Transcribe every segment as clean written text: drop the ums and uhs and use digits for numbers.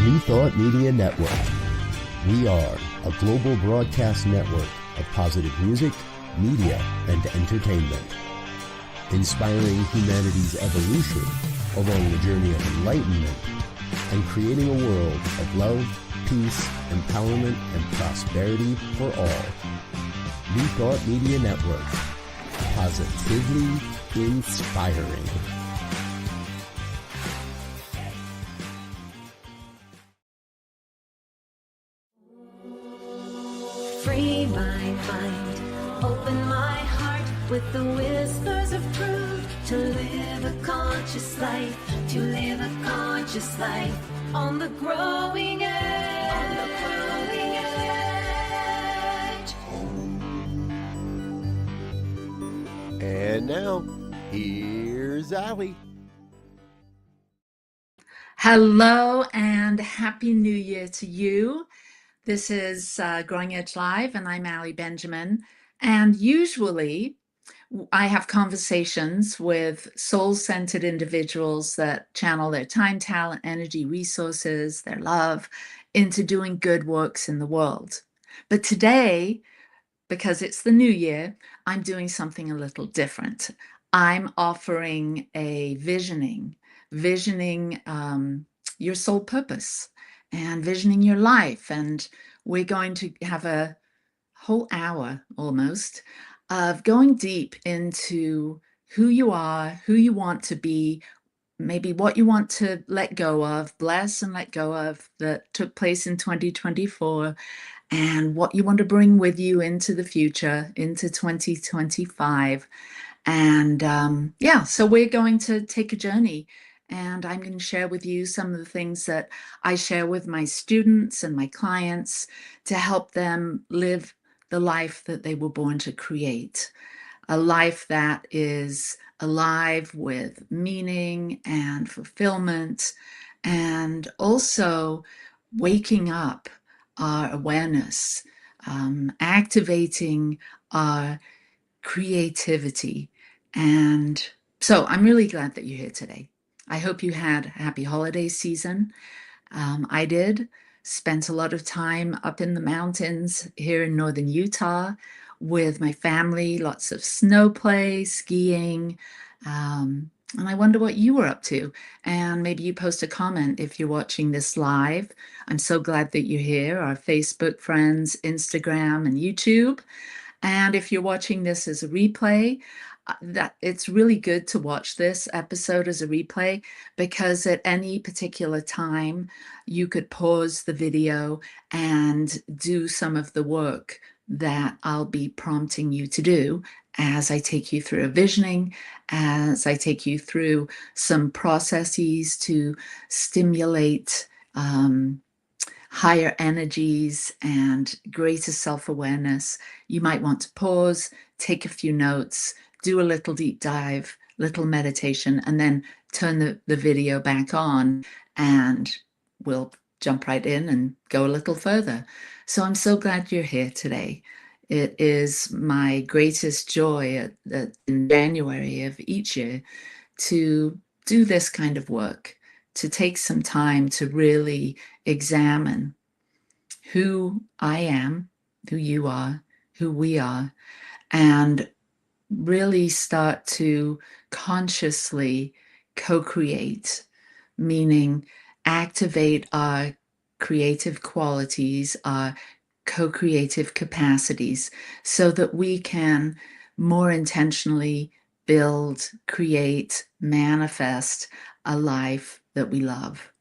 New Thought Media Network. We are a global broadcast network of positive music, media, and entertainment, inspiring humanity's evolution along the journey of enlightenment and creating a world of love, peace, empowerment, and prosperity for all. New Thought Media Network. Positively inspiring. Free my mind, open my heart with the whispers of truth. To live a conscious life, to live a conscious life on the growing edge. On the growing edge. And now, here's Allie. Hello and Happy New Year to you. This is Growing Edge Live, and I'm Allie Benjamin. And usually I have conversations with soul-centered individuals that channel their time, talent, energy, resources, their love into doing good works in the world. But today, because it's the new year, I'm doing something a little different. I'm offering a visioning your soul purpose and visioning your life. And we're going to have a whole hour almost of going deep into who you are, who you want to be, maybe what you want to let go of, bless and let go of that took place in 2024, and what you want to bring with you into the future, into 2025. And so we're going to take a journey. And I'm going to share with you some of the things that I share with my students and my clients to help them live the life that they were born to create. A life that is alive with meaning and fulfillment, and also waking up our awareness, activating our creativity. And so I'm really glad that you're here today. I hope you had a happy holiday season. I did. Spent a lot of time up in the mountains here in northern Utah with my family, lots of snow play, skiing. And I wonder what you were up to. And maybe you post a comment if you're watching this live. I'm so glad that you're here, our Facebook friends, Instagram, and YouTube. And if you're watching this as a replay, that it's really good to watch this episode as a replay, because at any particular time you could pause the video and do some of the work that I'll be prompting you to do as I take you through a visioning, as I take you through some processes to stimulate higher energies and greater self-awareness. You might want to pause, take a few notes, do a little deep dive, little meditation, and then turn the video back on, and we'll jump right in and go a little further. So I'm so glad you're here today. It is my greatest joy in January of each year to do this kind of work, to take some time to really examine who I am, who you are, who we are, and really start to consciously co-create, meaning activate our creative qualities, our co-creative capacities, so that we can more intentionally build, create, manifest a life that we love.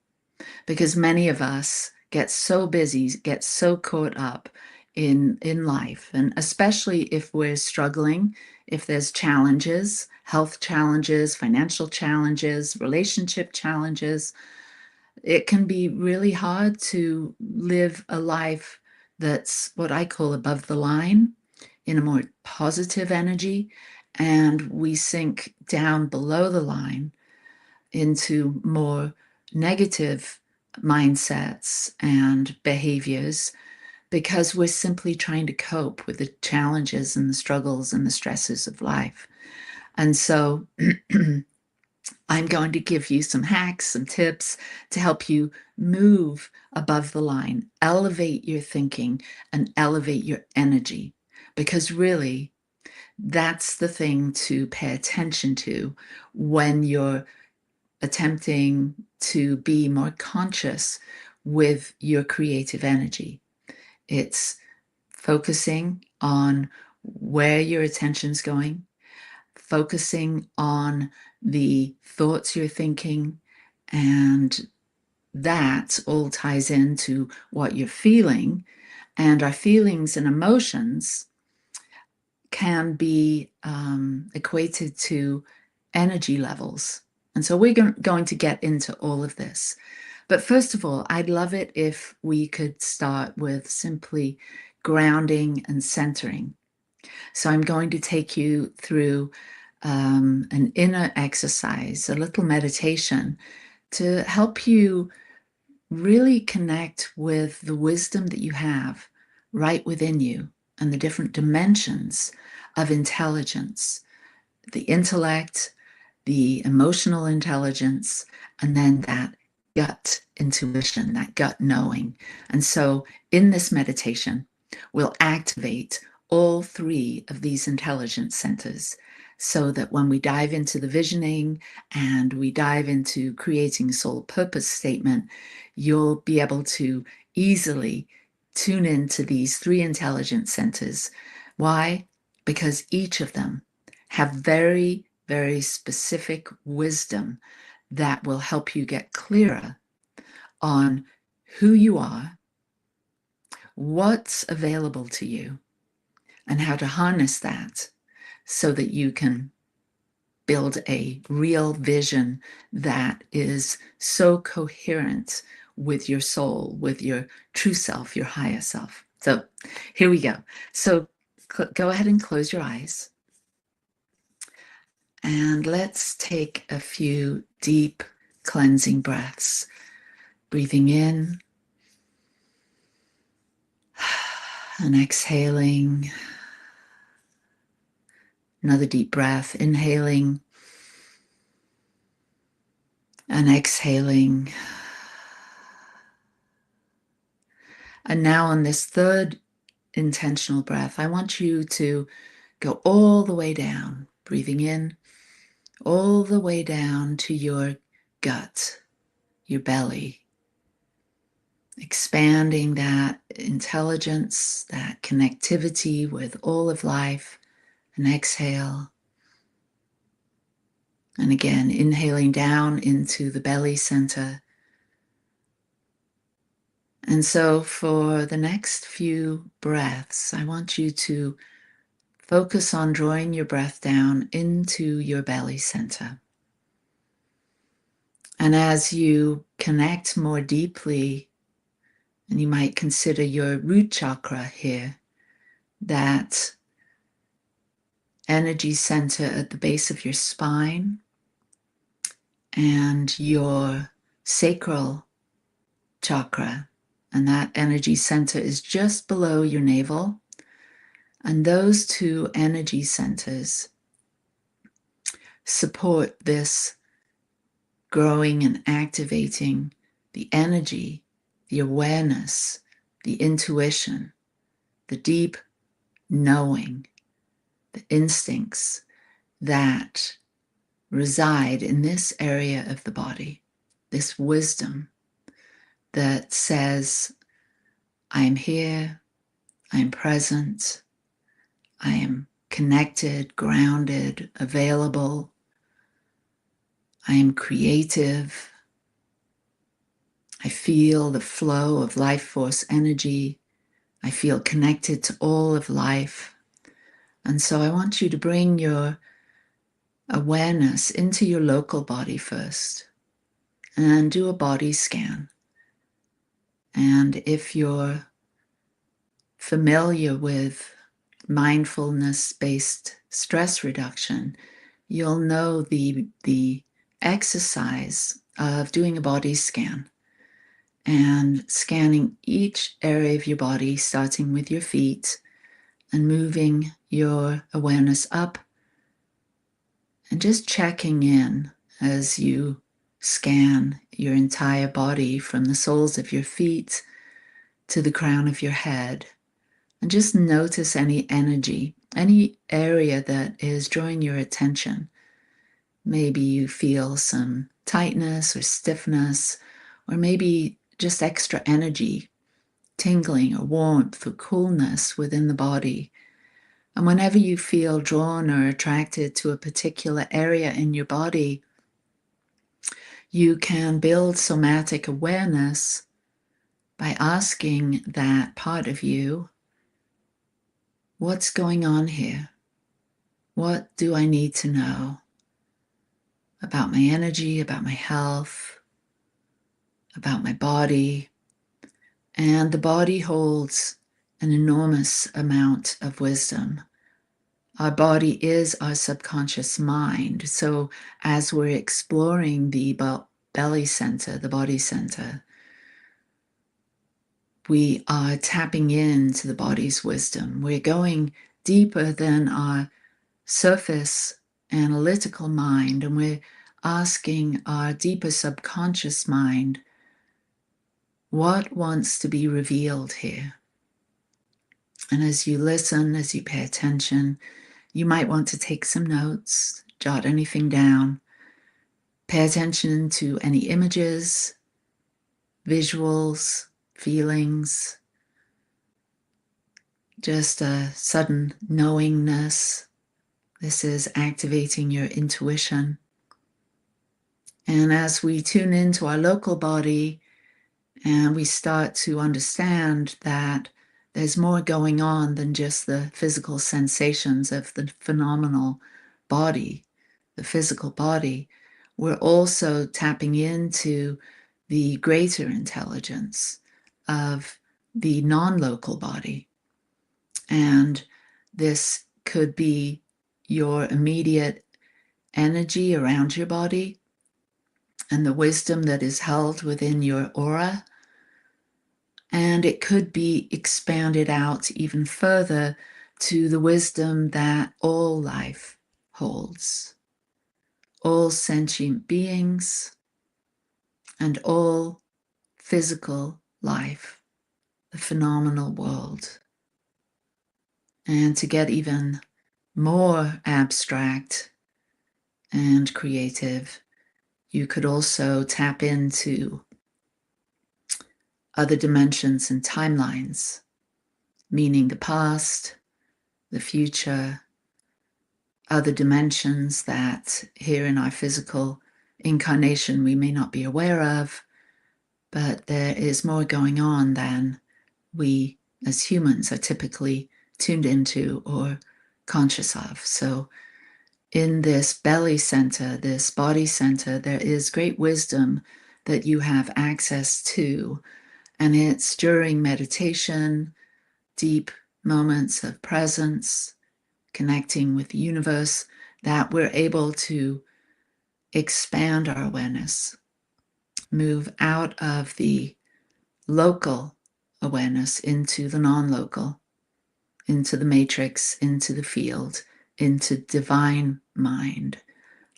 Because many of us get so busy, get so caught up in life, and especially if we're struggling, if there's challenges, health challenges, financial challenges, relationship challenges, it can be really hard to live a life that's what I call above the line, in a more positive energy, and we sink down below the line into more negative mindsets and behaviors, because we're simply trying to cope with the challenges and the struggles and the stresses of life. And so I'm going to give you some hacks, some tips to help you move above the line, elevate your thinking, and elevate your energy. Because really, that's the thing to pay attention to when you're attempting to be more conscious with your creative energy. It's focusing on where your attention's going, focusing on the thoughts you're thinking, and that all ties into what you're feeling. And our feelings and emotions can be equated to energy levels. And so we're going to get into all of this. But first of all, I'd love it if we could start with simply grounding and centering. So I'm going to take you through an inner exercise, a little meditation to help you really connect with the wisdom that you have right within you and the different dimensions of intelligence, the intellect, the emotional intelligence, and then that gut intuition, that gut knowing. And so in this meditation, we'll activate all three of these intelligence centers so that when we dive into the visioning and we dive into creating a soul purpose statement, you'll be able to easily tune into these three intelligence centers. Why? Because each of them have very, very specific wisdom that will help you get clearer on who you are, what's available to you, and how to harness that so that you can build a real vision that is so coherent with your soul, with your true self, your higher self. So here we go. So go ahead and close your eyes. And let's take a few deep cleansing breaths. Breathing in and exhaling. Another deep breath, inhaling and exhaling. And now on this third intentional breath, I want you to go all the way down, breathing in, all the way down to your gut, your belly, expanding that intelligence, that connectivity with all of life, and exhale. And again, inhaling down into the belly center. And so for the next few breaths, I want you to focus on drawing your breath down into your belly center. And as you connect more deeply, and you might consider your root chakra here, that energy center at the base of your spine, and your sacral chakra, and that energy center is just below your navel. And those two energy centers support this growing and activating the energy, the awareness, the intuition, the deep knowing, the instincts that reside in this area of the body, this wisdom that says, I am here, I am present, I am connected, grounded, available, I am creative, I feel the flow of life force energy, I feel connected to all of life. And so I want you to bring your awareness into your local body first and do a body scan. And if you're familiar with mindfulness-based stress reduction, you'll know the exercise of doing a body scan and scanning each area of your body, starting with your feet and moving your awareness up and just checking in as you scan your entire body from the soles of your feet to the crown of your head. And just notice any energy, any area that is drawing your attention. Maybe you feel some tightness or stiffness, or maybe just extra energy, tingling or warmth or coolness within the body. And whenever you feel drawn or attracted to a particular area in your body, you can build somatic awareness by asking that part of you, what's going on here? What do I need to know about my energy, about my health, about my body? And the body holds an enormous amount of wisdom. Our body is our subconscious mind. So as we're exploring the belly center, the body center, we are tapping into the body's wisdom. We're going deeper than our surface analytical mind, and we're asking our deeper subconscious mind, what wants to be revealed here? And as you listen, as you pay attention, you might want to take some notes, jot anything down, pay attention to any images, visuals, feelings, just a sudden knowingness. This is activating your intuition. And as we tune into our local body and we start to understand that there's more going on than just the physical sensations of the phenomenal body, the physical body, we're also tapping into the greater intelligence of the non-local body. And this could be your immediate energy around your body and the wisdom that is held within your aura. And it could be expanded out even further to the wisdom that all life holds, all sentient beings, and all physical life, the phenomenal world. And to get even more abstract and creative, you could also tap into other dimensions and timelines, meaning the past, the future, other dimensions that here in our physical incarnation we may not be aware of, but there is more going on than we as humans are typically tuned into or conscious of. So in this belly center, this body center, there is great wisdom that you have access to. And it's during meditation, deep moments of presence, connecting with the universe, that we're able to expand our awareness, move out of the local awareness into the non-local, into the matrix, into the field, into divine mind,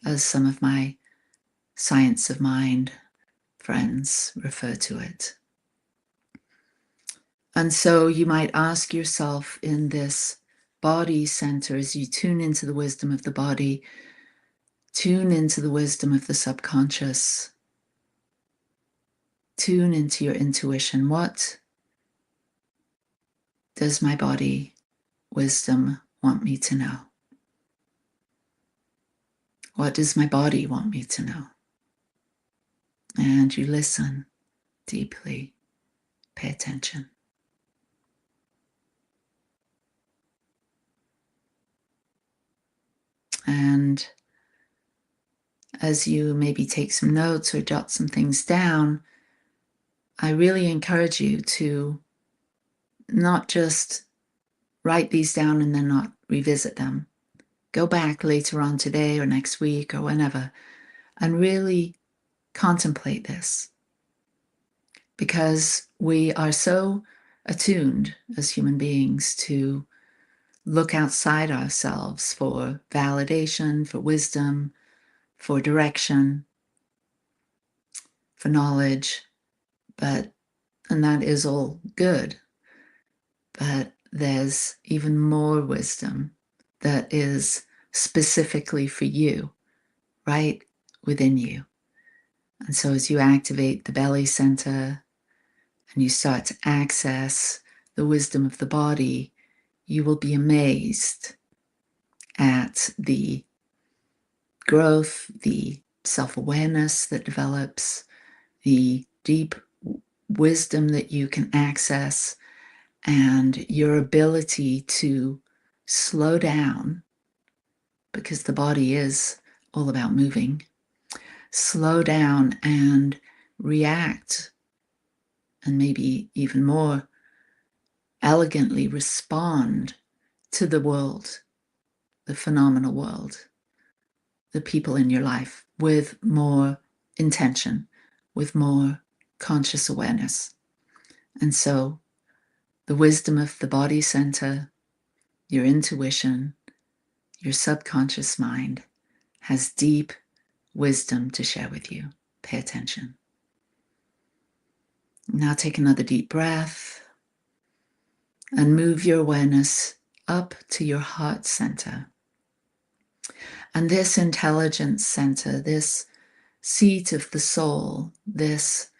as some of my science of mind friends refer to it. And so you might ask yourself in this body center, as you tune into the wisdom of the body, tune into the wisdom of the subconscious, tune into your intuition. What does my body wisdom want me to know? What does my body want me to know? And you listen deeply, pay attention. And as you maybe take some notes or jot some things down, I really encourage you to not just write these down and then not revisit them. Go back later on today or next week or whenever and really contemplate this, because we are so attuned as human beings to look outside ourselves for validation, for wisdom, for direction, for knowledge, and that is all good. But there's even more wisdom that is specifically for you, right within you. And so as you activate the belly center and you start to access the wisdom of the body, you will be amazed at the growth, the self-awareness that develops, the deep wisdom that you can access, and your ability to slow down, because the body is all about moving, slow down and react, and maybe even more elegantly respond to the world, the phenomenal world, the people in your life, with more intention, with more conscious awareness. And so the wisdom of the body center, your intuition, your subconscious mind has deep wisdom to share with you. Pay attention. Now take another deep breath and move your awareness up to your heart center. And this intelligence center, this seat of the soul, this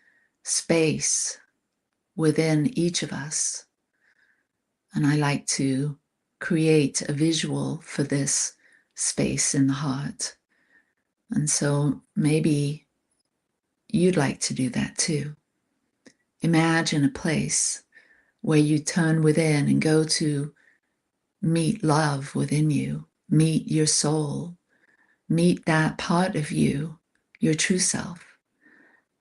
space within each of us. And I like to create a visual for this space in the heart. And so maybe you'd like to do that too. Imagine a place where you turn within and go to meet love within you, meet your soul, meet that part of you, your true self,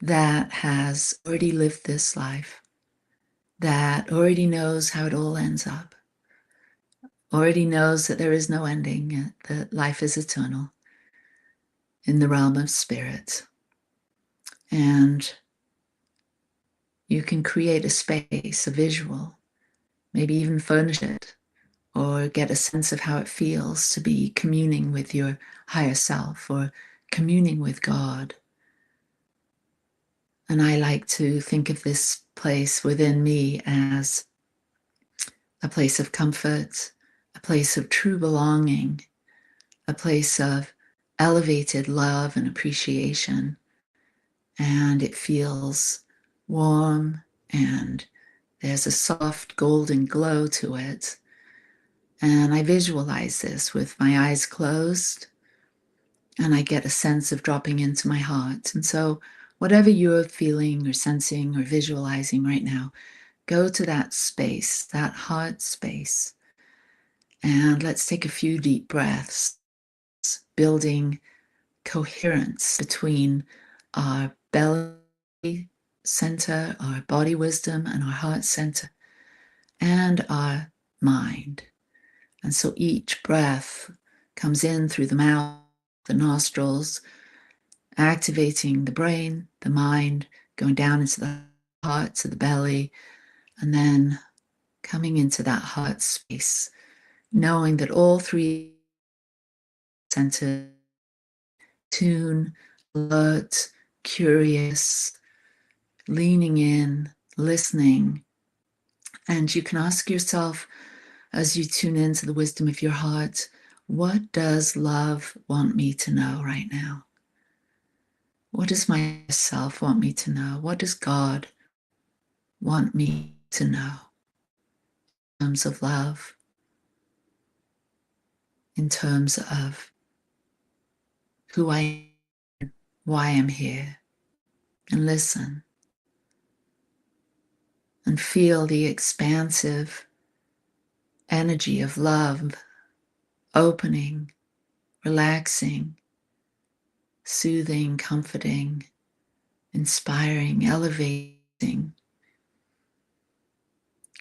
that has already lived this life, that already knows how it all ends up, already knows that there is no ending, that life is eternal in the realm of spirit. And you can create a space, a visual, maybe even furnish it, or get a sense of how it feels to be communing with your higher self or communing with God. And I like to think of this place within me as a place of comfort, a place of true belonging, a place of elevated love and appreciation. And it feels warm, and there's a soft golden glow to it. And I visualize this with my eyes closed, and I get a sense of dropping into my heart. And so whatever you're feeling or sensing or visualizing right now, go to that space, that heart space. And let's take a few deep breaths, building coherence between our belly center, our body wisdom, and our heart center, and our mind. And so each breath comes in through the mouth, the nostrils, activating the brain, the mind, going down into the heart, to the belly, and then coming into that heart space, knowing that all three centers, tune, alert, curious, leaning in, listening. And you can ask yourself, as you tune into the wisdom of your heart, what does love want me to know right now? What does myself want me to know? What does God want me to know in terms of love, in terms of who I am, why I'm here? And listen and feel the expansive energy of love opening, relaxing, soothing, comforting, inspiring, elevating.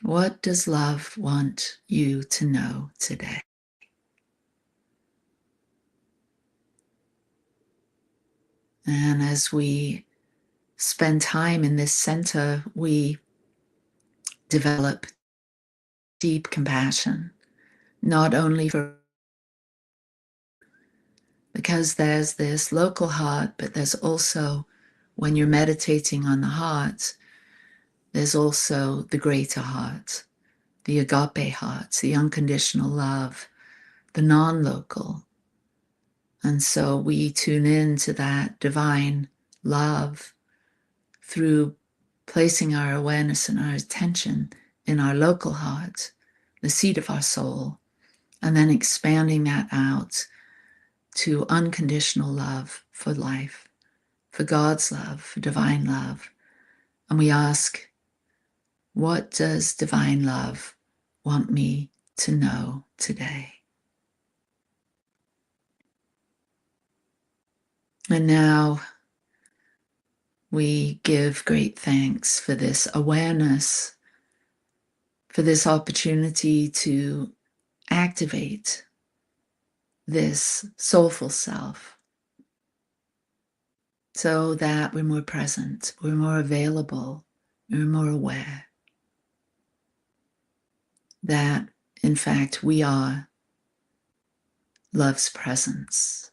What does love want you to know today? And as we spend time in this center, we develop deep compassion, not only for, because there's this local heart, but there's also, when you're meditating on the heart, there's also the greater heart, the agape heart, the unconditional love, the non-local. And so we tune into that divine love through placing our awareness and our attention in our local heart, the seat of our soul, and then expanding that out to unconditional love for life, for God's love, for divine love. And we ask, what does divine love want me to know today? And now we give great thanks for this awareness, for this opportunity to activate this soulful self so that we're more present, we're more available, we're more aware that, in fact, we are love's presence.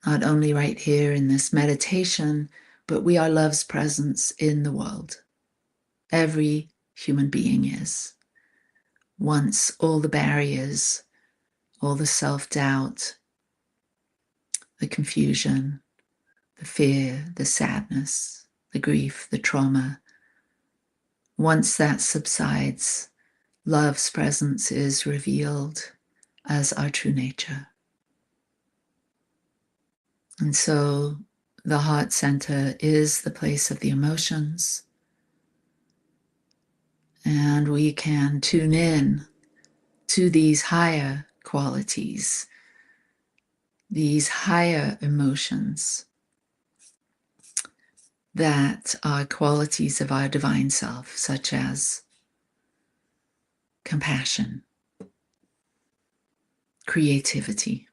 Not only right here in this meditation, but we are love's presence in the world. Every human being is. Once all the barriers, all the self-doubt, the confusion, the fear, the sadness, the grief, the trauma, once that subsides, love's presence is revealed as our true nature. And so the heart center is the place of the emotions, and we can tune in to these higher qualities, these higher emotions that are qualities of our divine self, such as compassion, creativity,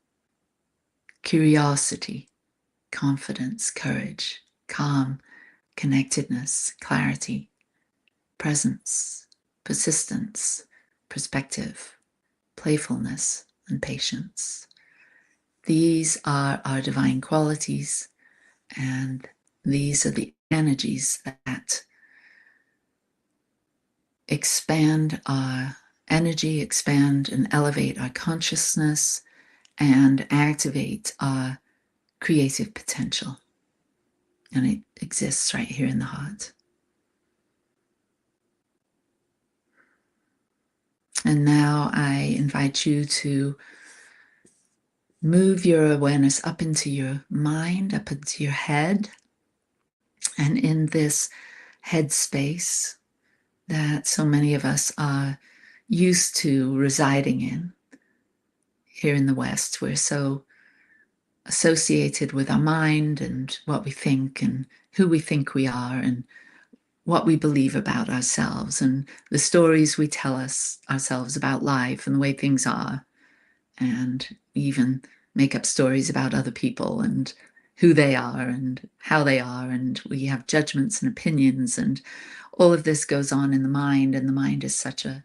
curiosity, confidence, courage, calm, connectedness, clarity, presence, persistence, perspective, playfulness, and patience. These are our divine qualities, and these are the energies that expand our energy, expand and elevate our consciousness, and activate our creative potential. And it exists right here in the heart. And now I invite you to move your awareness up into your mind, up into your head, and in this head space that so many of us are used to residing in. Here in the West, we're so associated with our mind and what we think and who we think we are and what we believe about ourselves and the stories we tell ourselves about life and the way things are. And we even make up stories about other people and who they are and how they are. And we have judgments and opinions, and all of this goes on in the mind. And the mind is such a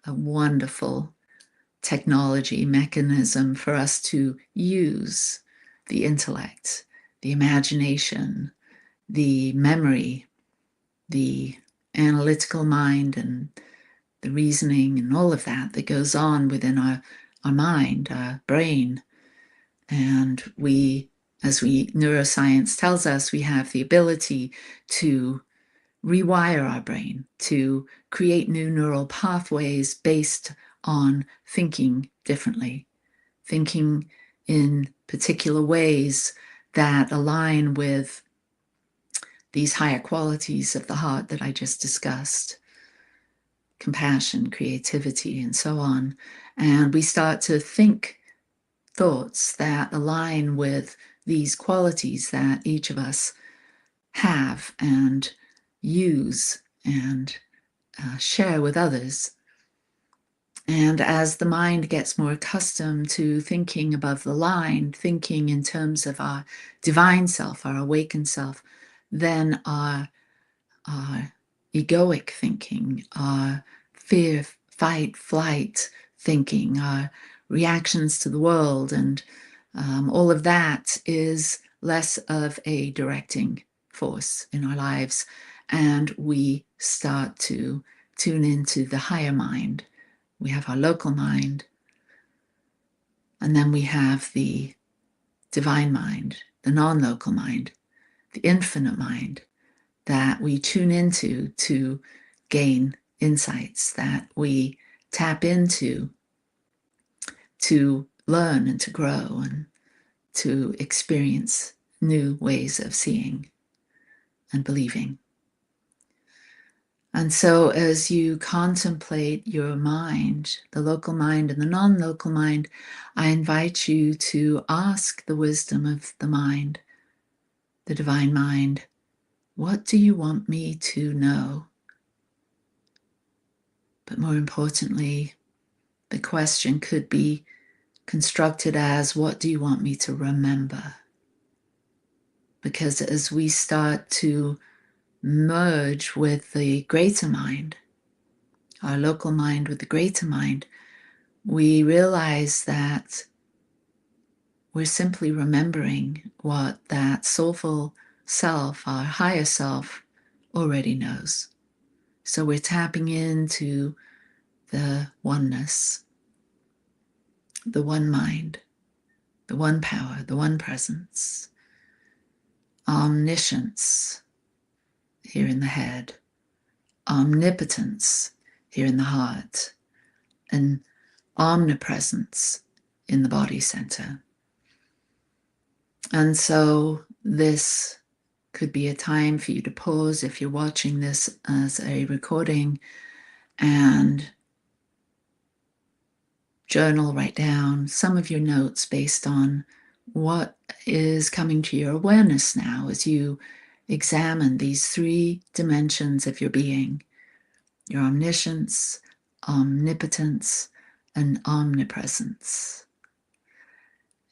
wonderful technology mechanism for us to use the intellect, the imagination, the memory, the analytical mind, and the reasoning and all of that that goes on within our mind, our brain. And we, as neuroscience tells us, we have the ability to rewire our brain, to create new neural pathways based on thinking differently, thinking in particular ways that align with these higher qualities of the heart that I just discussed, compassion, creativity, and so on. And we start to think thoughts that align with these qualities that each of us have and use and share with others. And as the mind gets more accustomed to thinking above the line, thinking in terms of our divine self, our awakened self, then our egoic thinking, our fear, fight, flight thinking, our reactions to the world, and all of that is less of a directing force in our lives, and we start to tune into the higher mind. We have our local mind, and then we have the divine mind, the non-local mind, the infinite mind that we tune into to gain insights, that we tap into to learn and to grow and to experience new ways of seeing and believing. And so as you contemplate your mind, the local mind and the non-local mind, I invite you to ask the wisdom of the mind, the divine mind, what do you want me to know? But more importantly, the question could be constructed as, what do you want me to remember? Because as we start to merge with the greater mind, our local mind with the greater mind, we realize that we're simply remembering what that soulful self, our higher self, already knows. So we're tapping into the oneness, the one mind, the one power, the one presence, omniscience here in the head, omnipotence here in the heart, and omnipresence in the body center. And so this could be a time for you to pause if you're watching this as a recording and journal, write down some of your notes based on what is coming to your awareness now as you examine these three dimensions of your being, your omniscience, omnipotence, and omnipresence.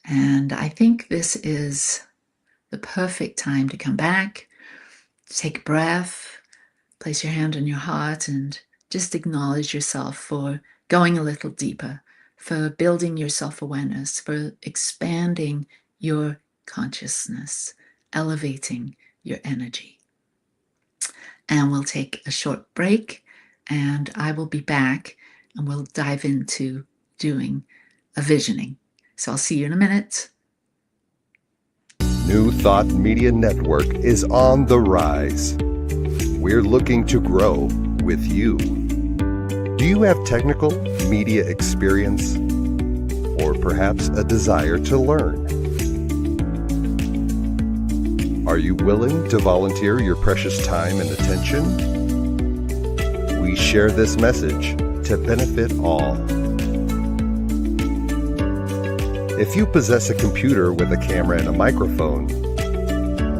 And I think this is the perfect time to come back, take a breath, place your hand on your heart, and just acknowledge yourself for going a little deeper, for building your self-awareness, for expanding your consciousness, elevating your energy. And we'll take a short break, and I will be back, and we'll dive into doing a visioning. So I'll see you in a minute. New Thought Media Network is on the rise. We're looking to grow with you. Do you have technical media experience or perhaps a desire to learn? Are you willing to volunteer your precious time and attention? We share this message to benefit all. If you possess a computer with a camera and a microphone,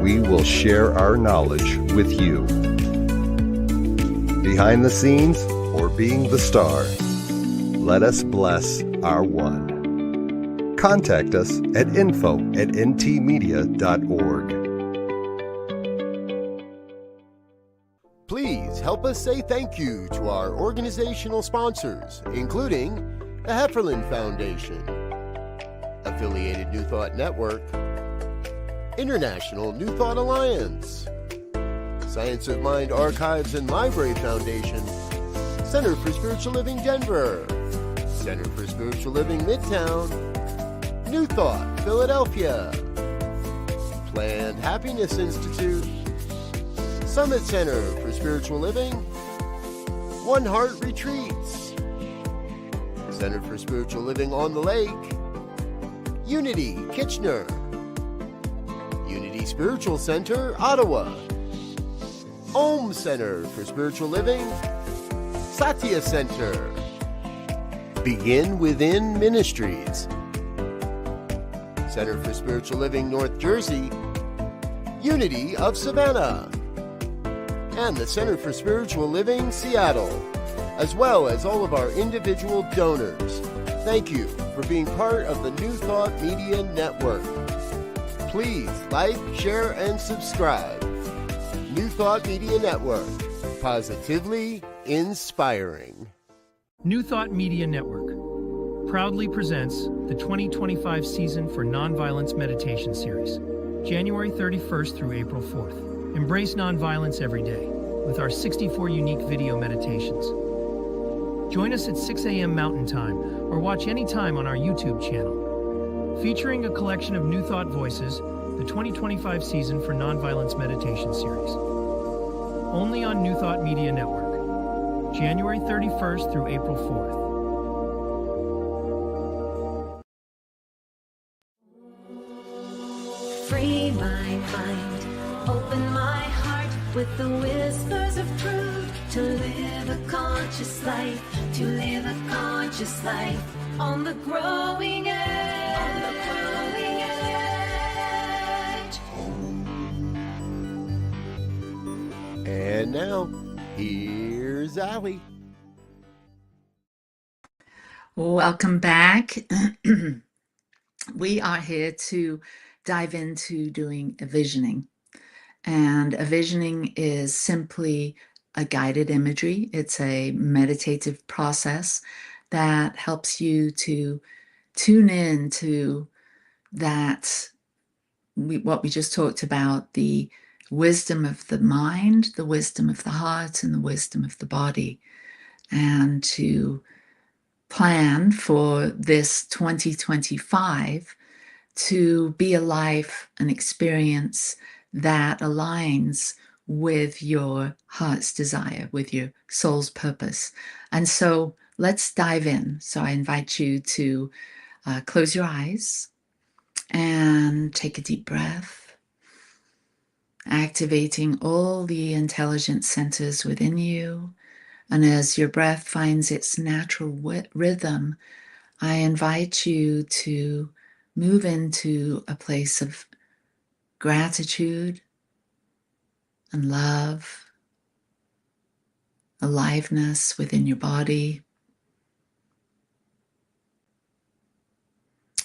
we will share our knowledge with you. Behind the scenes or being the star, let us bless our one. Contact us at info@ntmedia.org. Please help us say thank you to our organizational sponsors, including the Hefferland Foundation, Affiliated New Thought Network, International New Thought Alliance, Science of Mind Archives and Library Foundation, Center for Spiritual Living Denver, Center for Spiritual Living Midtown, New Thought Philadelphia, Planned Happiness Institute, Summit Center for Spiritual Living, One Heart Retreats, Center for Spiritual Living on the Lake, Unity Kitchener, Unity Spiritual Center Ottawa, Om Center for Spiritual Living, thesatyacenter, Begin Within Ministries, Center for Spiritual Living North Jersey, Unity of Savannah, and the Center for Spiritual Living Seattle, as well as all of our individual donors. Thank you for being part of the New Thought Media Network. Please like, share, and subscribe. New Thought Media Network, positively inspiring. New Thought Media Network proudly presents the 2025 season for Nonviolence Meditation Series, January 31st through April 4th. Embrace nonviolence every day with our 64 unique video meditations. Join us at 6 a.m. Mountain Time or watch anytime on our YouTube channel. Featuring a collection of New Thought Voices, the 2025 season for Nonviolence Meditation Series. Only on New Thought Media Network, January 31st through April 4th. Free my mind, open my heart with the whispers of truth. To live a conscious life, to live a conscious life on the growing edge. On the growing edge. And now, here's Allie. Welcome back. We are here to dive into doing a visioning. And a visioning is simply a guided imagery. It's a meditative process that helps you to tune in to that, what we just talked about, the wisdom of the mind, the wisdom of the heart, and the wisdom of the body, and to plan for this 2025 to be a life, an experience that aligns with your heart's desire, with your soul's purpose. And so let's dive in. So I invite you to close your eyes and take a deep breath, activating all the intelligent centers within you. And as your breath finds its natural rhythm, I invite you to move into a place of gratitude and love, aliveness within your body,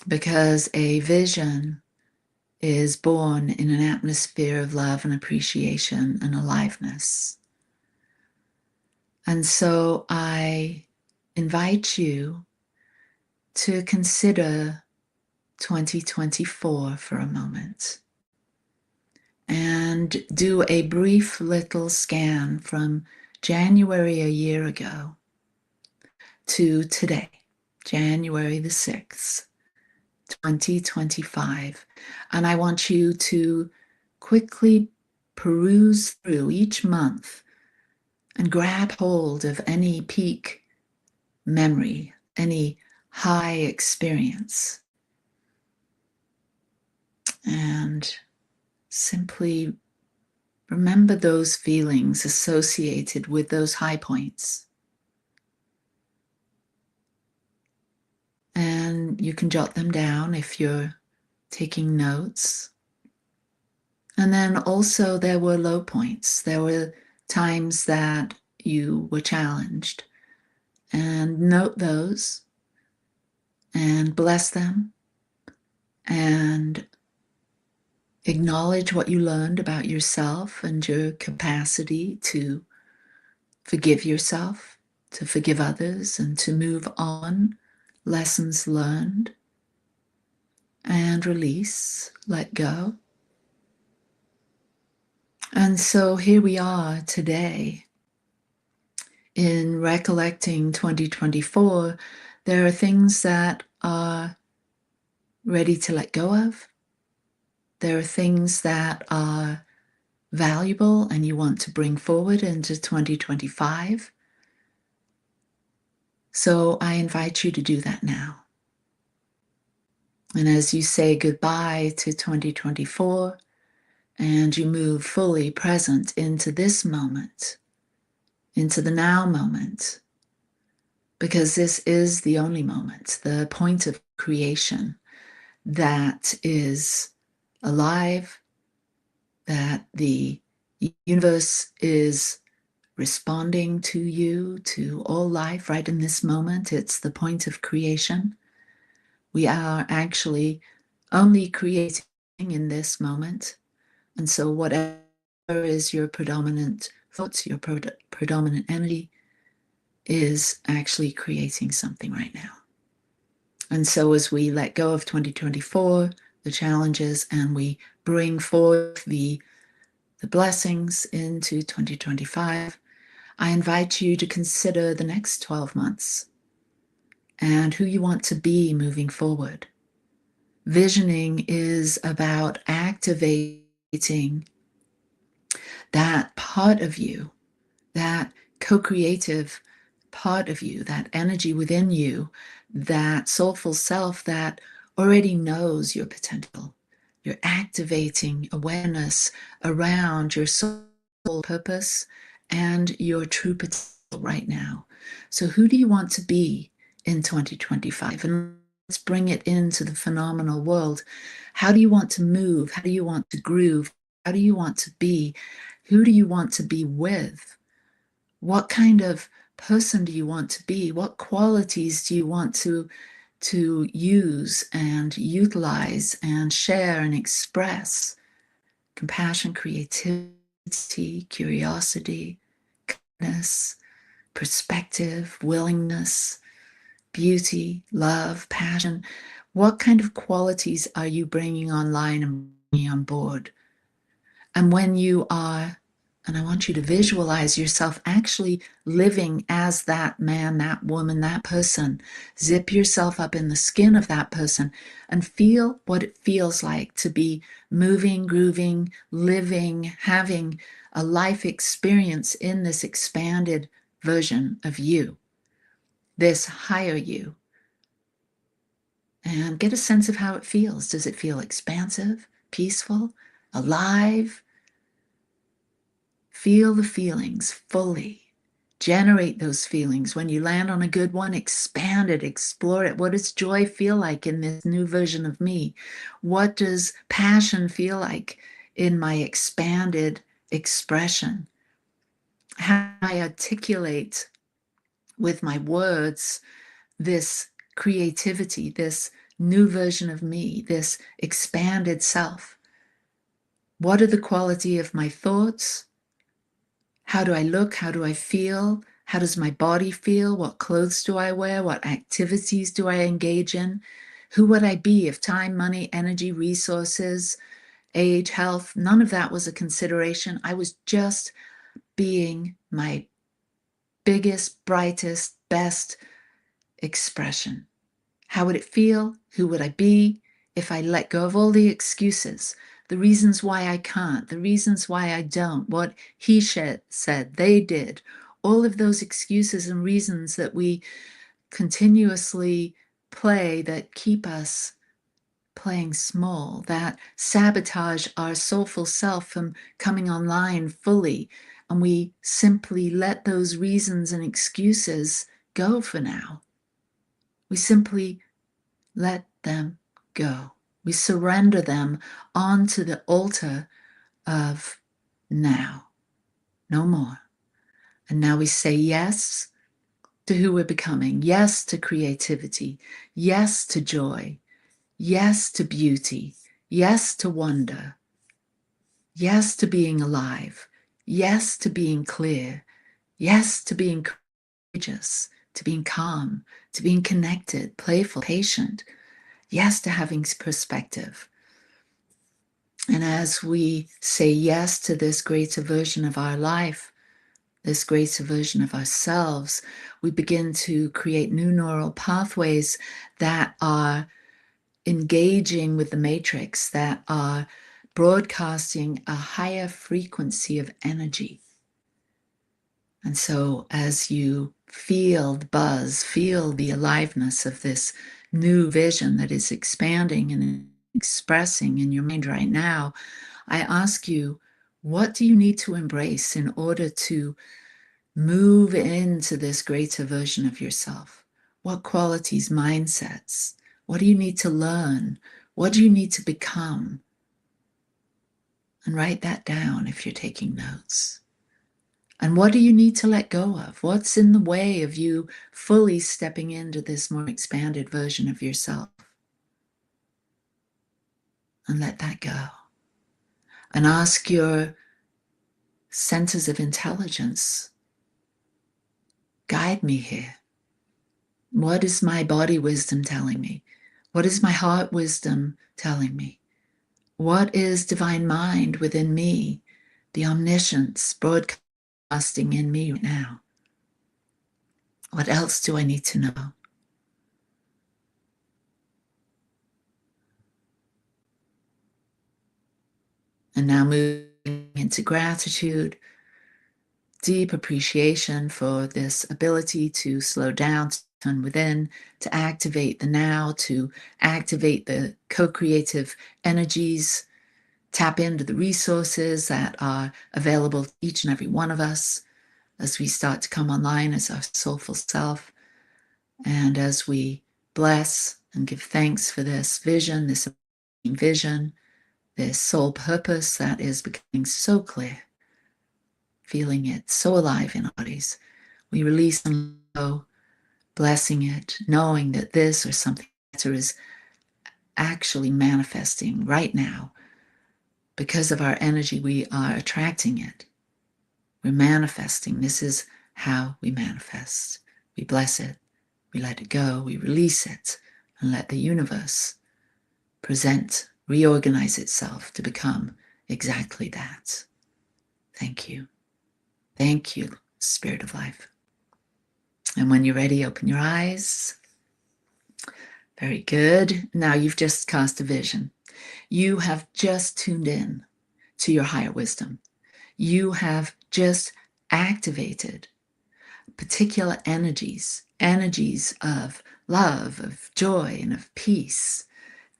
because a vision is born in an atmosphere of love and appreciation and aliveness. And so I invite you to consider 2024 for a moment and do a brief little scan from January a year ago to today, January the 6th, 2025. And I want you to quickly peruse through each month and grab hold of any peak memory, any high experience, and simply remember those feelings associated with those high points. And you can jot them down if you're taking notes. And then also there were low points. There were times that you were challenged. And note those and bless them and acknowledge what you learned about yourself and your capacity to forgive yourself, to forgive others, and to move on, lessons learned, and release, let go. And so here we are today. In recollecting 2024, there are things that are ready to let go of. There are things that are valuable and you want to bring forward into 2025. So I invite you to do that now. And as you say goodbye to 2024 and you move fully present into this moment, into the now moment, because this is the only moment, the point of creation that is alive, that the universe is responding to you, to all life right in this moment. It's the point of creation. We are actually only creating in this moment. And so whatever is your predominant thoughts, your predominant energy, is actually creating something right now. And so as we let go of 2024, the challenges, and we bring forth the blessings into 2025, I invite you to consider the next 12 months and who you want to be moving forward. Visioning is about activating that part of you, that co-creative part of you, that energy within you, that soulful self that already knows your potential. You're activating awareness around your soul purpose and your true potential right now. So who do you want to be in 2025? And let's bring it into the phenomenal world. How do you want to move? How do you want to groove? How do you want to be? Who do you want to be with? What kind of person do you want to be? What qualities do you want to use and utilize and share and express? Compassion, creativity, curiosity, kindness, perspective, willingness, beauty, love, passion. What kind of qualities are you bringing online and bringing on board? And when you are, and I want you to visualize yourself actually living as that man, that woman, that person. Zip yourself up in the skin of that person and feel what it feels like to be moving, grooving, living, having a life experience in this expanded version of you, this higher you. And get a sense of how it feels. Does it feel expansive, peaceful, alive? Feel the feelings fully. Generate those feelings. When you land on a good one, expand it, explore it. What does joy feel like in this new version of me? What does passion feel like in my expanded expression? How do I articulate with my words this creativity, this new version of me, this expanded self? What are the quality of my thoughts? How do I look? How do I feel? How does my body feel? What clothes do I wear? What activities do I engage in? Who would I be if time, money, energy, resources, age, health, none of that was a consideration? I was just being my biggest, brightest, best expression. How would it feel? Who would I be if I let go of all the excuses, the reasons why I can't, the reasons why I don't, what he said, they did, all of those excuses and reasons that we continuously play that keep us playing small, that sabotage our soulful self from coming online fully. And we simply let those reasons and excuses go for now. We simply let them go. We surrender them onto the altar of now. No more. And now we say yes to who we're becoming. Yes to creativity. Yes to joy. Yes to beauty. Yes to wonder. Yes to being alive. Yes to being clear. Yes to being courageous, to being calm, to being connected, playful, patient. Yes to having perspective. And as we say yes to this greater version of our life, this greater version of ourselves, we begin to create new neural pathways that are engaging with the matrix, that are broadcasting a higher frequency of energy. And so as you feel the buzz, feel the aliveness of this new vision that is expanding and expressing in your mind right now, I ask you, what do you need to embrace in order to move into this greater version of yourself? What qualities, mindsets? What do you need to learn? What do you need to become? And write that down if you're taking notes. And what do you need to let go of? What's in the way of you fully stepping into this more expanded version of yourself? And let that go. And ask your centers of intelligence, guide me here. What is my body wisdom telling me? What is my heart wisdom telling me? What is divine mind within me, the omniscience broadcasting in me right now? What else do I need to know? And now moving into gratitude, deep appreciation for this ability to slow down, to turn within, to activate the now, to activate the co-creative energies, tap into the resources that are available to each and every one of us as we start to come online as our soulful self, and as we bless and give thanks for this vision, this vision, this soul purpose that is becoming so clear, feeling it so alive in our bodies. We release and go, blessing it, knowing that this or something better is actually manifesting right now. Because of our energy, we are attracting it. We're manifesting. This is how we manifest. We bless it, we let it go, we release it, and let the universe present, reorganize itself to become exactly that. Thank you. Thank you, Spirit of Life. And when you're ready, open your eyes. Very good. Now you've just cast a vision. You have just tuned in to your higher wisdom. You have just activated particular energies of love, of joy, and of peace,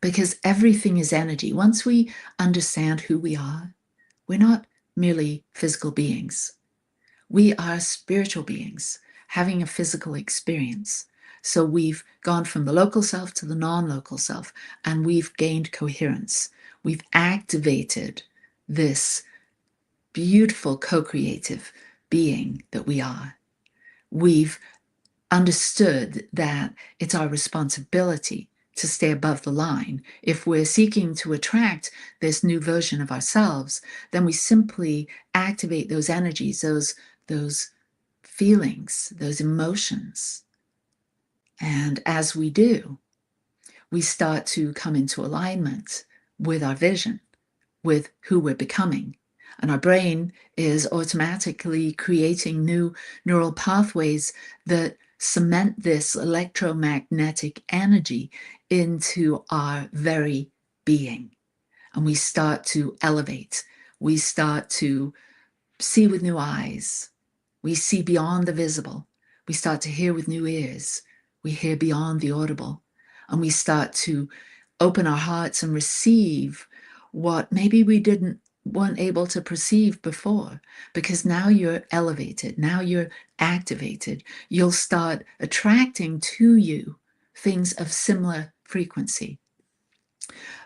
because everything is energy. Once we understand who we are, we're not merely physical beings. We are spiritual beings having a physical experience. So we've gone from the local self to the non-local self, and we've gained coherence. We've activated this beautiful co-creative being that we are. We've understood that it's our responsibility to stay above the line. If we're seeking to attract this new version of ourselves, then we simply activate those energies, those feelings, those emotions. And as we do, we start to come into alignment with our vision, with who we're becoming. And our brain is automatically creating new neural pathways that cement this electromagnetic energy into our very being. And we start to elevate. We start to see with new eyes. We see beyond the visible. We start to hear with new ears. We hear beyond the audible. And we start to open our hearts and receive what maybe we weren't able to perceive before, because now you're elevated, now you're activated. You'll start attracting to you things of similar frequency.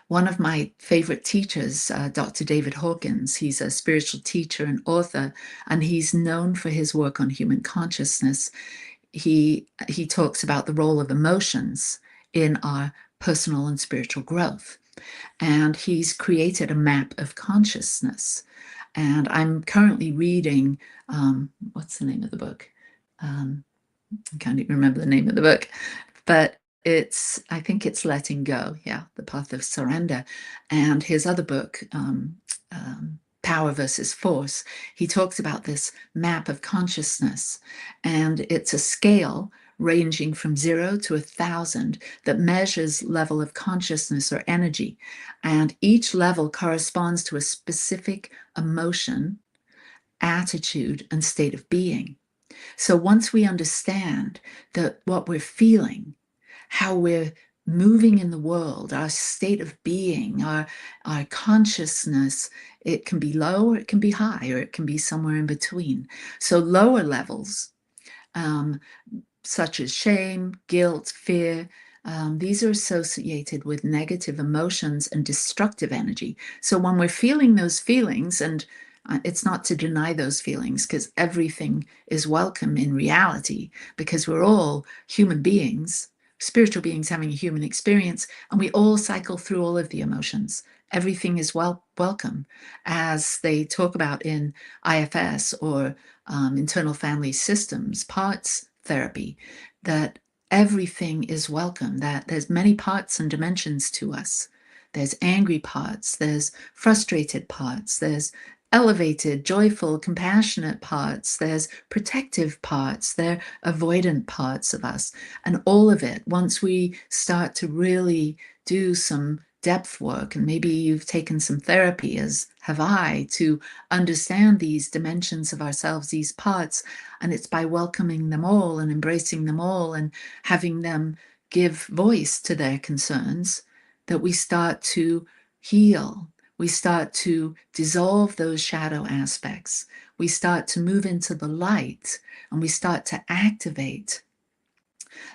One of my favorite teachers, Dr. David Hawkins, he's a spiritual teacher and author, and he's known for his work on human consciousness. He talks about the role of emotions in our personal and spiritual growth. And he's created a map of consciousness. And I'm currently reading, what's the name of the book? I can't even remember the name of the book, but I think it's Letting Go. Yeah, The Path of Surrender. And his other book, Power versus Force, he talks about this map of consciousness. And it's a scale ranging from 0 to 1,000 that measures level of consciousness or energy. And each level corresponds to a specific emotion, attitude, and state of being. So once we understand that what we're feeling, how we're moving in the world, our state of being, our consciousness, it can be low or it can be high, or it can be somewhere in between. So lower levels, such as shame, guilt, fear, these are associated with negative emotions and destructive energy. So when we're feeling those feelings, and it's not to deny those feelings, because everything is welcome in reality, because we're all human beings, spiritual beings having a human experience, and we all cycle through all of the emotions. Everything is welcome, as they talk about in IFS or internal family systems parts therapy, that everything is welcome, that there's many parts and dimensions to us. There's angry parts, there's frustrated parts, there's elevated, joyful, compassionate parts, there's protective parts, there are avoidant parts of us. And all of it, once we start to really do some depth work, and maybe you've taken some therapy, as have I, to understand these dimensions of ourselves, these parts, and it's by welcoming them all and embracing them all and having them give voice to their concerns that we start to heal. We start to dissolve those shadow aspects. We start to move into the light, and we start to activate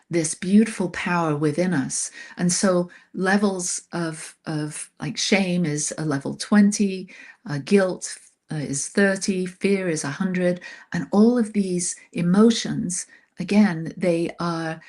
this beautiful power within us. And so levels of like shame is a level 20, guilt is 30, fear is 100, and all of these emotions, again, they are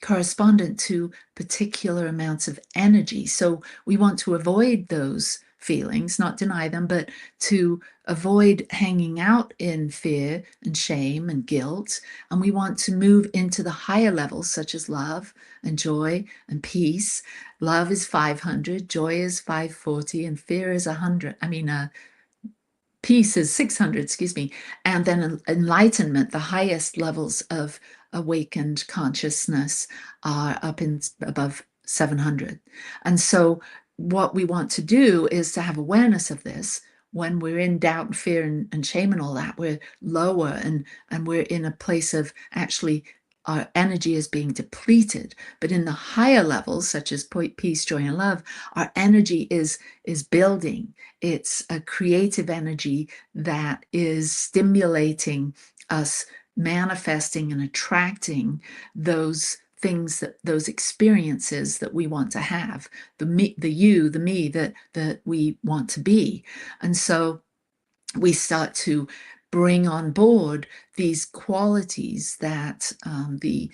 correspondent to particular amounts of energy. So we want to avoid those feelings, not deny them, but to avoid hanging out in fear and shame and guilt. And we want to move into the higher levels, such as love and joy and peace. Love is 500, joy is 540, and fear is 100. Peace is 600, excuse me. And then enlightenment, the highest levels of awakened consciousness, are up in above 700. And so what we want to do is to have awareness of this. When we're in doubt and fear and shame and all that, we're lower, and we're in a place of actually our energy is being depleted. But in the higher levels, such as peace, joy, and love, our energy is building. It's a creative energy that is stimulating us, manifesting and attracting those things, those experiences that we want to have, the me, the you, the me that we want to be. And so we start to bring on board these qualities that the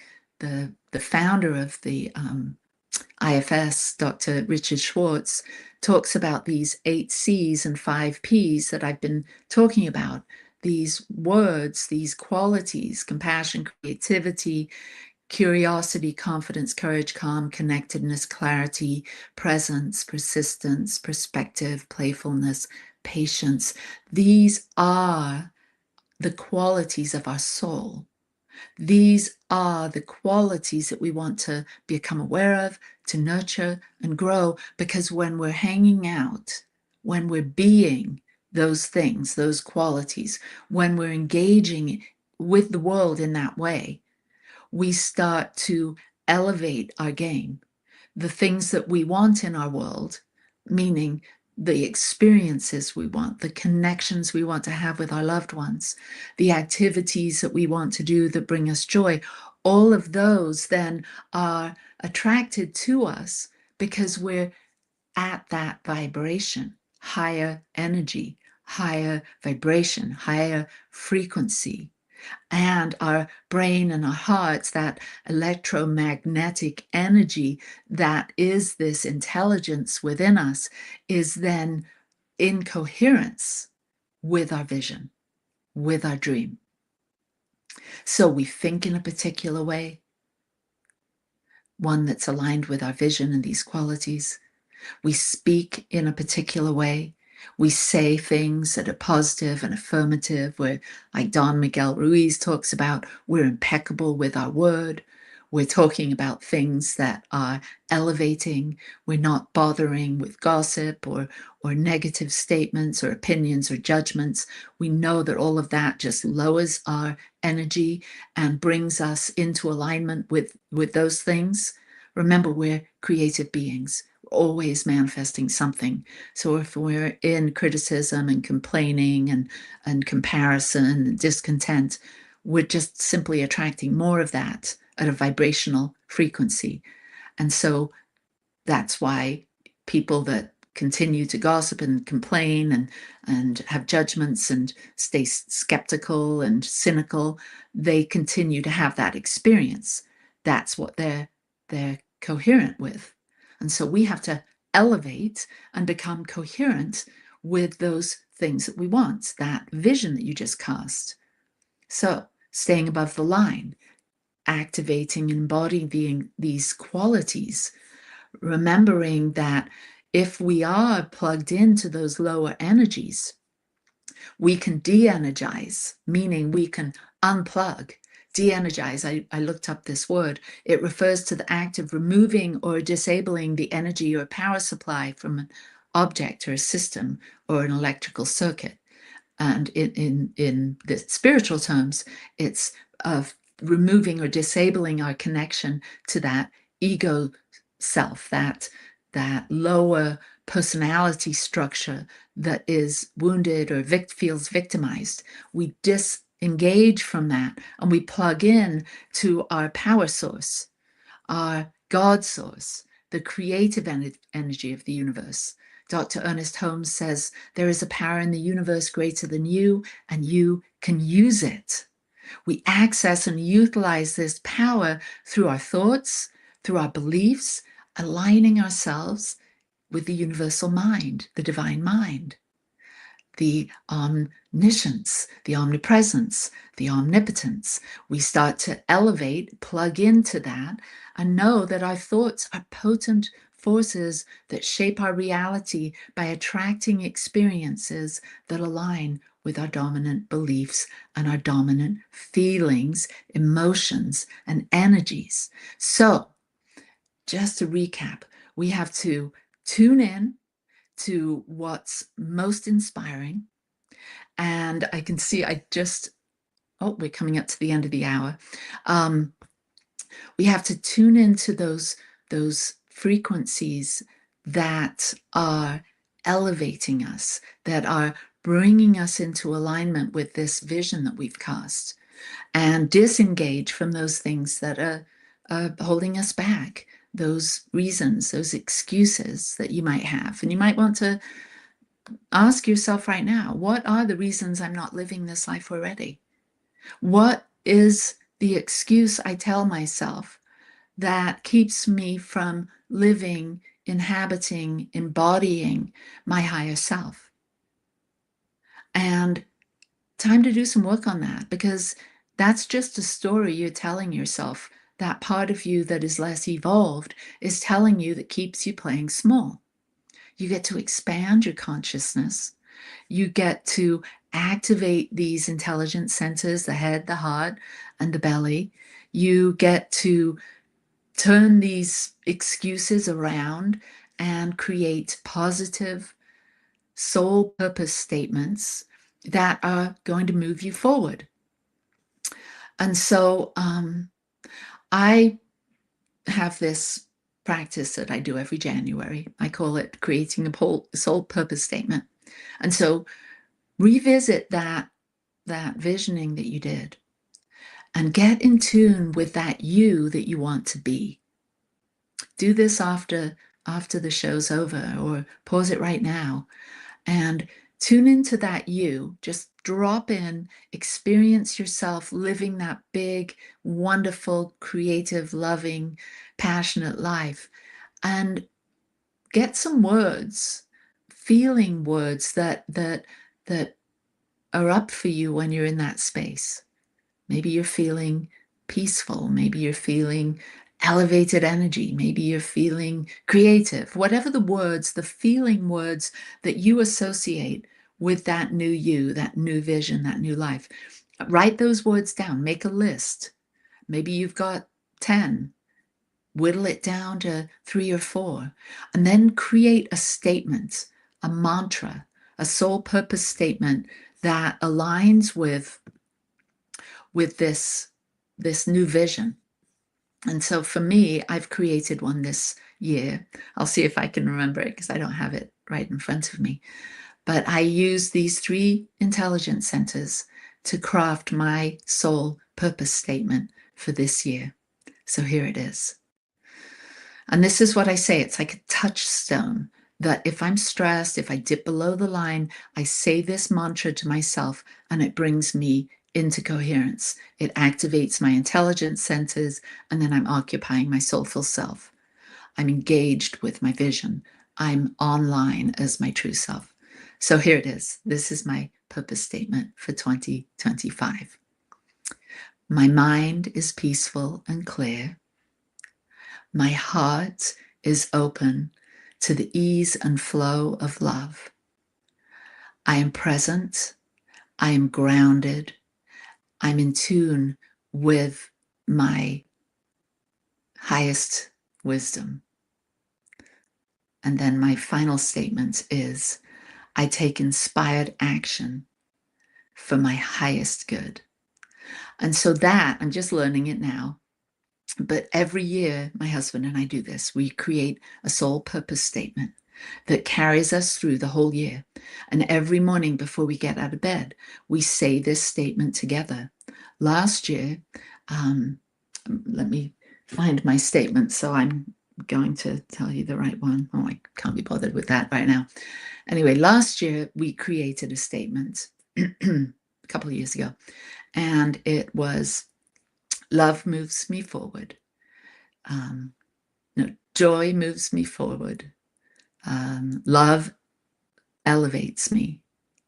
founder of the IFS, Dr. Richard Schwartz, talks about, these 8 C's and 5 P's that I've been talking about. These words, these qualities: compassion, creativity, curiosity, confidence, courage, calm, connectedness, clarity, presence, persistence, perspective, playfulness, patience. These are the qualities of our soul. These are the qualities that we want to become aware of, to nurture and grow, because when we're hanging out, when we're being those things, those qualities, when we're engaging with the world in that way, we start to elevate our game. The things that we want in our world, meaning the experiences we want, the connections we want to have with our loved ones, the activities that we want to do that bring us joy, all of those then are attracted to us because we're at that vibration, higher energy, higher vibration, higher frequency. And our brain and our hearts, that electromagnetic energy that is this intelligence within us, is then in coherence with our vision, with our dream. So we think in a particular way, one that's aligned with our vision and these qualities. We speak in a particular way. We say things that are positive and affirmative, where, like Don Miguel Ruiz talks about, we're impeccable with our word. We're talking about things that are elevating. We're not bothering with gossip or negative statements or opinions or judgments. We know that all of that just lowers our energy and brings us into alignment with those things. Remember, we're creative beings, always manifesting something. So if we're in criticism and complaining and comparison and discontent, we're just simply attracting more of that at a vibrational frequency. And so that's why people that continue to gossip and complain and have judgments and stay skeptical and cynical, they continue to have that experience. That's what they're coherent with. And so we have to elevate and become coherent with those things that we want, that vision that you just cast. So staying above the line, activating and embodying these qualities, remembering that if we are plugged into those lower energies, we can de-energize, meaning we can unplug. De-energize, I looked up this word. It refers to the act of removing or disabling the energy or power supply from an object or a system or an electrical circuit. And in the spiritual terms, it's of removing or disabling our connection to that ego self, that lower personality structure that is wounded or feels victimized. We disengage from that and we plug in to our power source, our God source, the creative energy of the universe. Dr. Ernest Holmes says, there is a power in the universe greater than you, and you can use it. We access and utilize this power through our thoughts, through our beliefs, aligning ourselves with the universal mind, the divine mind, the omniscience, the omnipresence, the omnipotence. We start to elevate, plug into that, and know that our thoughts are potent forces that shape our reality by attracting experiences that align with our dominant beliefs and our dominant feelings, emotions, and energies. So, just to recap, we have to tune in to what's most inspiring. And I can see we're coming up to the end of the hour. We have to tune into those frequencies that are elevating us, that are bringing us into alignment with this vision that we've cast, and disengage from those things that are holding us back, those reasons, those excuses that you might have. And you might want to ask yourself right now, what are the reasons I'm not living this life already? What is the excuse I tell myself that keeps me from living, inhabiting, embodying my higher self? And time to do some work on that, because that's just a story you're telling yourself. That part of you that is less evolved is telling you that keeps you playing small. You get to expand your consciousness. You get to activate these intelligence centers, the head, the heart, and the belly. You get to turn these excuses around and create positive soul purpose statements that are going to move you forward. And so I have this practice that I do every January. I call it creating a soul purpose statement. And so revisit that visioning that you did and get in tune with that you that you want to be. Do this after the show's over, or pause it right now and tune into that you. Just drop in, experience yourself living that big, wonderful, creative, loving, passionate life, and get some words, feeling words that are up for you when you're in that space. Maybe you're feeling peaceful. Maybe you're feeling elevated energy. Maybe you're feeling creative. Whatever the words, the feeling words that you associate with that new you, that new vision, that new life. Write those words down. Make a list. Maybe you've got 10. Whittle it down to 3 or 4. And then create a statement, a mantra, a soul purpose statement that aligns with this new vision. And so for me, I've created one this year. I'll see if I can remember it because I don't have it right in front of me. But I use these 3 intelligence centers to craft my soul purpose statement for this year. So here it is. And this is what I say. It's like a touchstone that if I'm stressed, if I dip below the line, I say this mantra to myself and it brings me into coherence. It activates my intelligence centers, and then I'm occupying my soulful self. I'm engaged with my vision. I'm online as my true self. So here it is. This is my purpose statement for 2025. My mind is peaceful and clear. My heart is open to the ease and flow of love. I am present. I am grounded. I'm in tune with my highest wisdom. And then my final statement is, I take inspired action for my highest good. And so that, I'm just learning it now, but every year, my husband and I do this. We create a soul purpose statement that carries us through the whole year. And every morning before we get out of bed, we say this statement together. Last year, let me find my statement so I'm going to tell you the right one. Oh, I can't be bothered with that right now. Anyway, last year we created a statement a couple of years ago, and it was, love moves me forward. Joy moves me forward. Love elevates me.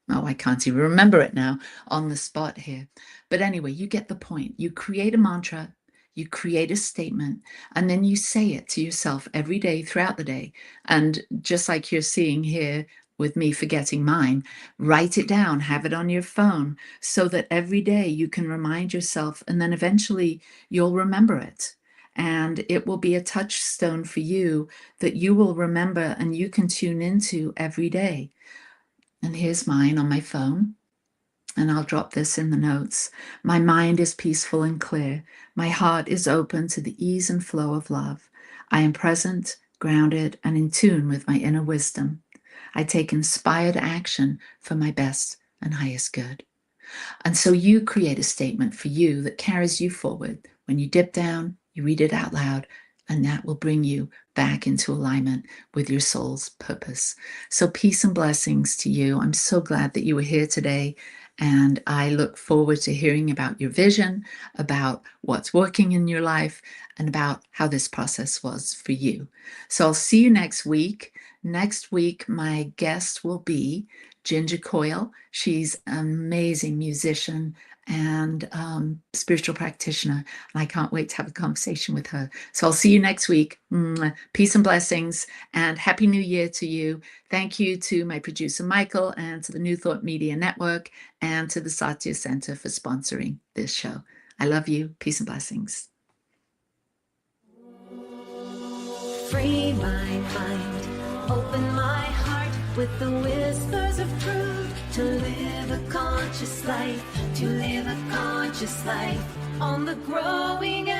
Oh, I can't even remember it now on the spot here. But anyway, you get the point. You create a mantra, you create a statement, and then you say it to yourself every day throughout the day. And just like you're seeing here with me forgetting mine, write it down, have it on your phone so that every day you can remind yourself, and then eventually you'll remember it. And it will be a touchstone for you that you will remember and you can tune into every day. And here's mine on my phone. And I'll drop this in the notes. My mind is peaceful and clear. My heart is open to the ease and flow of love. I am present, grounded, and in tune with my inner wisdom. I take inspired action for my best and highest good. And so you create a statement for you that carries you forward. When you dip down, you read it out loud, and that will bring you back into alignment with your soul's purpose. So peace and blessings to you. I'm so glad that you were here today. And I look forward to hearing about your vision, about what's working in your life, and about how this process was for you. So I'll see you next week. Next week, my guest will be Ginger Coyle. She's an amazing musician and spiritual practitioner. And I can't wait to have a conversation with her. So I'll see you next week. Peace and blessings and Happy New Year to you. Thank you to my producer, Michael, and to the New Thought Media Network and to the Satya Center for sponsoring this show. I love you. Peace and blessings. Free my mind, open my heart with the whispers of truth. To live a conscious life, to live a conscious life on the growing